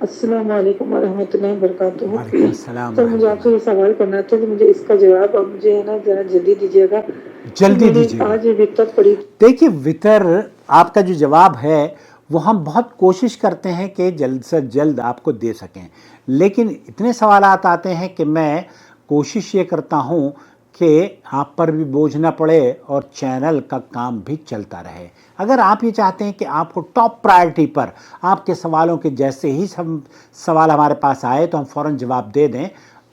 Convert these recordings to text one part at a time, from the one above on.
السلام علیکم ورحمۃ اللہ وبرکاتہ۔ وعلیکم السلام سر مجھے آپ سے یہ سوال کرنا تھا کہ مجھے اس کا جواب اب مجھے ہے نا ذرا جلدی دیجیے گا۔ جلدی میں نے دیجیے گا۔ آج وطر پڑھی۔ دیکھیے وطر آپ کا جو جواب ہے وہ ہم بہت کوشش کرتے ہیں کہ جلد سے جلد آپ کو دے سکیں، لیکن اتنے سوالات آتے ہیں کہ میں کوشش یہ کرتا ہوں کہ آپ پر بھی بوجھ نہ پڑے اور چینل کا کام بھی چلتا رہے۔ اگر آپ یہ چاہتے ہیں کہ آپ کو ٹاپ پرائرٹی پر آپ کے سوالوں کے جیسے ہی سوال ہمارے پاس آئے تو ہم فوراً جواب دے دیں،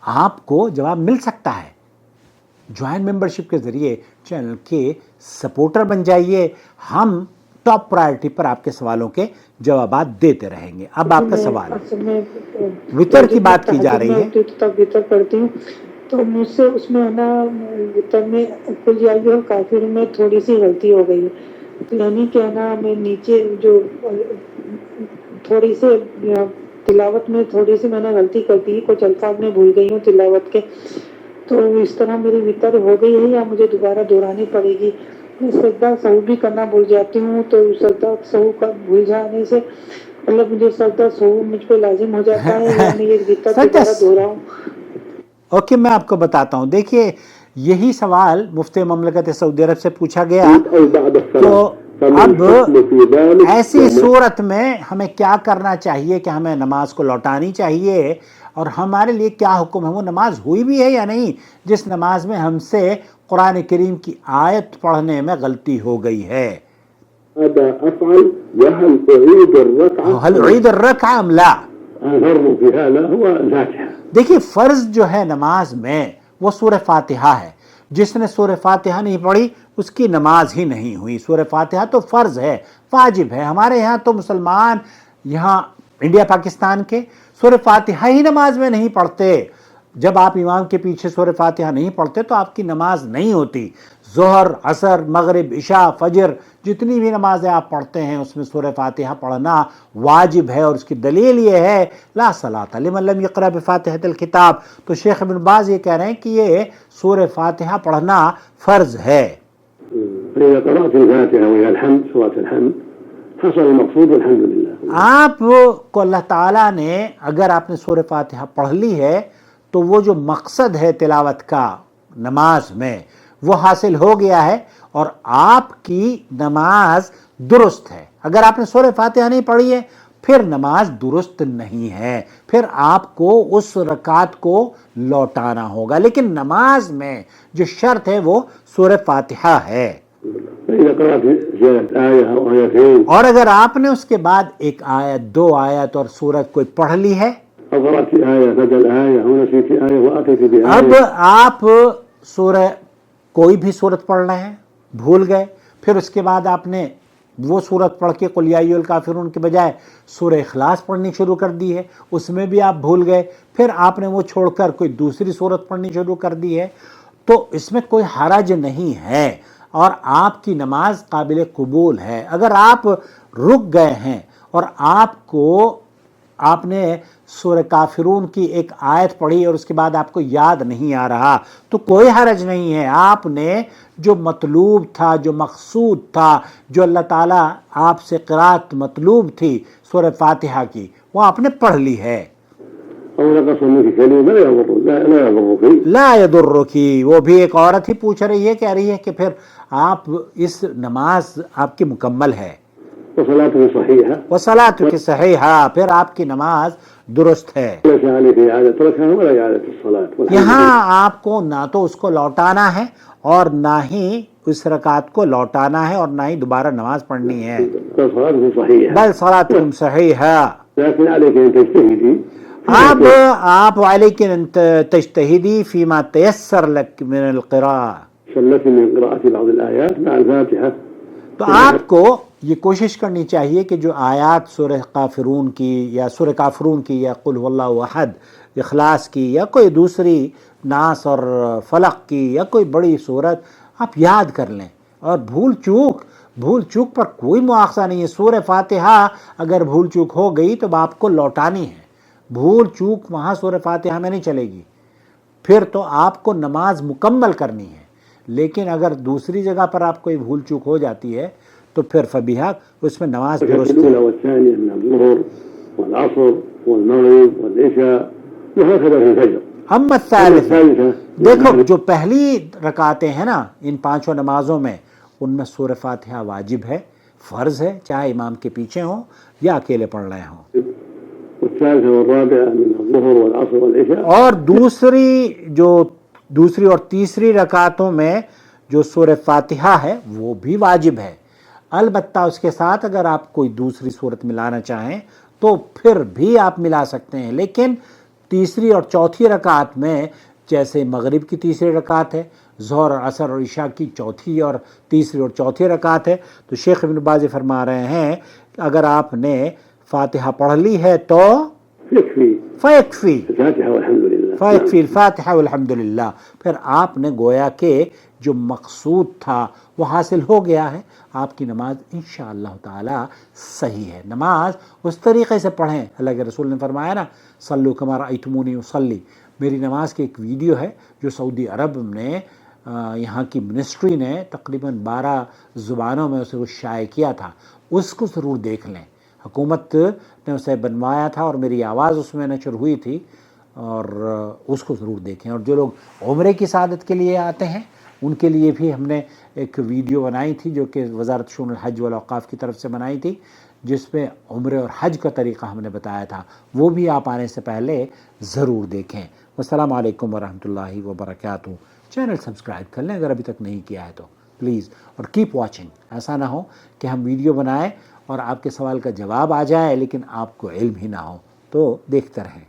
آپ کو جواب مل سکتا ہے۔ جوائن ممبرشپ کے ذریعے چینل کے سپورٹر بن جائیے، ہم ٹاپ پرائرٹی پر آپ کے سوالوں کے جوابات دیتے رہیں گے۔ اب آپ کا سوال وطر کی بات کی جا رہی ہے۔ وطر پڑھتی ہوں تو مجھ سے اس میں ہے نا وطر میں کل جائیے اور کافر میں تھوڑی سی غلطی ہو گئی ہے، یعنی کہ ہے نا میں نیچے جو تھوڑی سی تلاوت میں تھوڑی سی میں نے غلطی کر دی، کچھ الفاظ میں بھول گئی ہوں تلاوت کے، تو اس طرح میری وطر ہو گئی ہے یا مجھے دوبارہ دہرانی پڑے گی؟ میں سجدہ سہو بھی کرنا بھول جاتی ہوں، تو سجدہ سہو کا بھول جانے سے مطلب مجھے سجدہ سہو مجھ پہ لازم ہو جاتا ہے یا میں یہ وطر دوبارہ دہراؤں؟ اوکے، میں آپ کو بتاتا ہوں۔ دیکھیے یہی سوال مفتی مملکت سعودی عرب سے پوچھا گیا، تو اب ایسی صورت میں ہمیں کیا کرنا چاہیے کہ ہمیں نماز کو لوٹانی چاہیے، اور ہمارے لیے کیا حکم ہے؟ وہ نماز ہوئی بھی ہے یا نہیں جس نماز میں ہم سے قرآن کریم کی آیت پڑھنے میں غلطی ہو گئی ہے؟ هل اعيد الركعة ام لا؟ دیکھیے فرض جو ہے نماز میں وہ سورہ فاتحہ ہے، جس نے سورہ فاتحہ نہیں پڑھی اس کی نماز ہی نہیں ہوئی۔ سورہ فاتحہ تو فرض ہے، واجب ہے۔ ہمارے یہاں تو مسلمان یہاں انڈیا پاکستان کے سورہ فاتحہ ہی نماز میں نہیں پڑھتے۔ جب آپ امام کے پیچھے سورہ فاتحہ نہیں پڑھتے تو آپ کی نماز نہیں ہوتی۔ ظہر، عصر، مغرب، عشاء، فجر جتنی بھی نمازیں آپ پڑھتے ہیں اس میں سورہ فاتحہ پڑھنا واجب ہے، اور اس کی دلیل یہ ہے لا صلاۃ لمن لم یقرأ بفاتحۃ الکتاب۔ تو شیخ ابن باز یہ کہہ رہے ہیں کہ یہ سورہ فاتحہ پڑھنا فرض ہے۔ فإذا قرأت الفاتحة وهي الحمد سورة الحمد حصل المقصود والحمد لله۔ آپ کو اللہ تعالیٰ نے اگر آپ نے سورہ فاتحہ پڑھ لی ہے تو وہ جو مقصد ہے تلاوت کا نماز میں وہ حاصل ہو گیا ہے، اور آپ کی نماز درست ہے۔ اگر آپ نے سورہ فاتحہ نہیں پڑھی ہے پھر نماز درست نہیں ہے، پھر آپ کو اس رکعت کو لوٹانا ہوگا، لیکن نماز میں جو شرط ہے وہ سورہ فاتحہ ہے۔ اور اگر آپ نے اس کے بعد ایک آیت، دو آیت اور سورت کوئی پڑھ لی ہے، اب آپ سورہ کوئی بھی سورت پڑھ رہے ہیں، بھول گئے، پھر اس کے بعد آپ نے وہ سورت پڑھ کے قل یا ایھا الکافرون کے بجائے سورہ اخلاص پڑھنی شروع کر دی ہے، اس میں بھی آپ بھول گئے، پھر آپ نے وہ چھوڑ کر کوئی دوسری سورت پڑھنی شروع کر دی ہے، تو اس میں کوئی حرج نہیں ہے اور آپ کی نماز قابل قبول ہے۔ اگر آپ رک گئے ہیں اور آپ نے سورہ کافرون کی ایک آیت پڑھی اور اس کے بعد آپ کو یاد نہیں آ رہا تو کوئی حرج نہیں ہے، آپ نے جو مطلوب تھا، جو مقصود تھا، جو اللہ تعالیٰ آپ سے قرات مطلوب تھی سورہ فاتحہ کی، وہ آپ نے پڑھ لی ہے۔ لا یضرکی، وہ بھی ایک عورت ہی پوچھ رہی ہے، کہہ رہی ہے کہ پھر آپ اس نماز آپ کی مکمل ہے، وصلاتک صحیحہ، پھر آپ کی نماز درست ہے۔ یہاں آپ کو نہ تو اس کو لوٹانا ہے اور نہ ہی اس رکعت کو لوٹانا ہے اور نہ ہی دوبارہ نماز پڑھنی ہے، بل صلاتکم صحیحہ۔ اب آپ علیک ان تجتہدی فیما تیسر لک من القراءہ، تو آپ کو یہ کوشش کرنی چاہیے کہ جو آیات سورہ کافرون کی یا قل هو اللہ احد، اخلاص کی یا کوئی دوسری ناس اور فلق کی یا کوئی بڑی صورت آپ یاد کر لیں، اور بھول چوک پر کوئی مواخذہ نہیں ہے۔ سورہ فاتحہ اگر بھول چوک ہو گئی تو آپ کو لوٹانی ہے، بھول چوک وہاں سورہ فاتحہ میں نہیں چلے گی، پھر تو آپ کو نماز مکمل کرنی ہے۔ لیکن اگر دوسری جگہ پر آپ کوئی بھول چوک ہو جاتی ہے تو پھر فبیہا، اس میں نماز درست ہے۔ والعصر والمغرب والعشاء وهكذا في الفجر. اما الثالثة، دیکھو جو پہلی رکعتیں ہیں نا ان پانچوں نمازوں میں، ان میں سورہ فاتحہ واجب ہے، فرض ہے، چاہے امام کے پیچھے ہوں یا اکیلے پڑھ رہے ہوں. والثالثة والرابعة من الظهر والعصر والعشاء. اور دوسری اور تیسری رکعتوں میں جو سورہ فاتحہ ہے وہ بھی واجب ہے. البتہ اس کے ساتھ اگر آپ کوئی دوسری صورت ملانا چاہیں تو پھر بھی آپ ملا سکتے ہیں، لیکن تیسری اور چوتھی رکعت میں جیسے مغرب کی تیسری رکعت ہے، ظہر اور عصر اور عشاء کی چوتھی اور تیسری اور چوتھی رکعت ہے، تو شیخ ابن باز فرما رہے ہیں کہ اگر آپ نے فاتحہ پڑھ لی ہے تو فیکفی الفاتحة والحمد لله. فیکفی الفاتحہ والحمد للہ، پھر آپ نے گویا کہ جو مقصود تھا وہ حاصل ہو گیا ہے. آپ کی نماز انشاءاللہ تعالی صحیح ہے. نماز اس طریقے سے پڑھیں، اللہ کے رسول نے فرمایا نا صلو کما رأیتمونی اصلی. میری نماز کی ایک ویڈیو ہے جو سعودی عرب نے یہاں کی منسٹری نے تقریباً 12 زبانوں میں اسے وہ شائع کیا تھا، اس کو ضرور دیکھ لیں. حکومت نے اسے بنوایا تھا اور میری آواز اس میں نشر ہوئی تھی، اور اس کو ضرور دیکھیں. اور جو لوگ عمرے کی سعادت کے لیے آتے ہیں ان کے لیے بھی ہم نے ایک ویڈیو بنائی تھی جو کہ وزارت شؤون الحج والاوقاف کی طرف سے بنائی تھی، جس میں عمرے اور حج کا طریقہ ہم نے بتایا تھا. وہ بھی آپ آنے سے پہلے ضرور دیکھیں. والسلام علیکم ورحمۃ اللہ وبرکاتہ. چینل سبسکرائب کر لیں اگر ابھی تک نہیں کیا ہے تو پلیز، اور کیپ واچنگ. ایسا نہ ہو کہ ہم ویڈیو بنائیں اور آپ کے سوال کا جواب آ جائے لیکن آپ کو علم ہی نہ ہو. تو دیکھتے رہیں.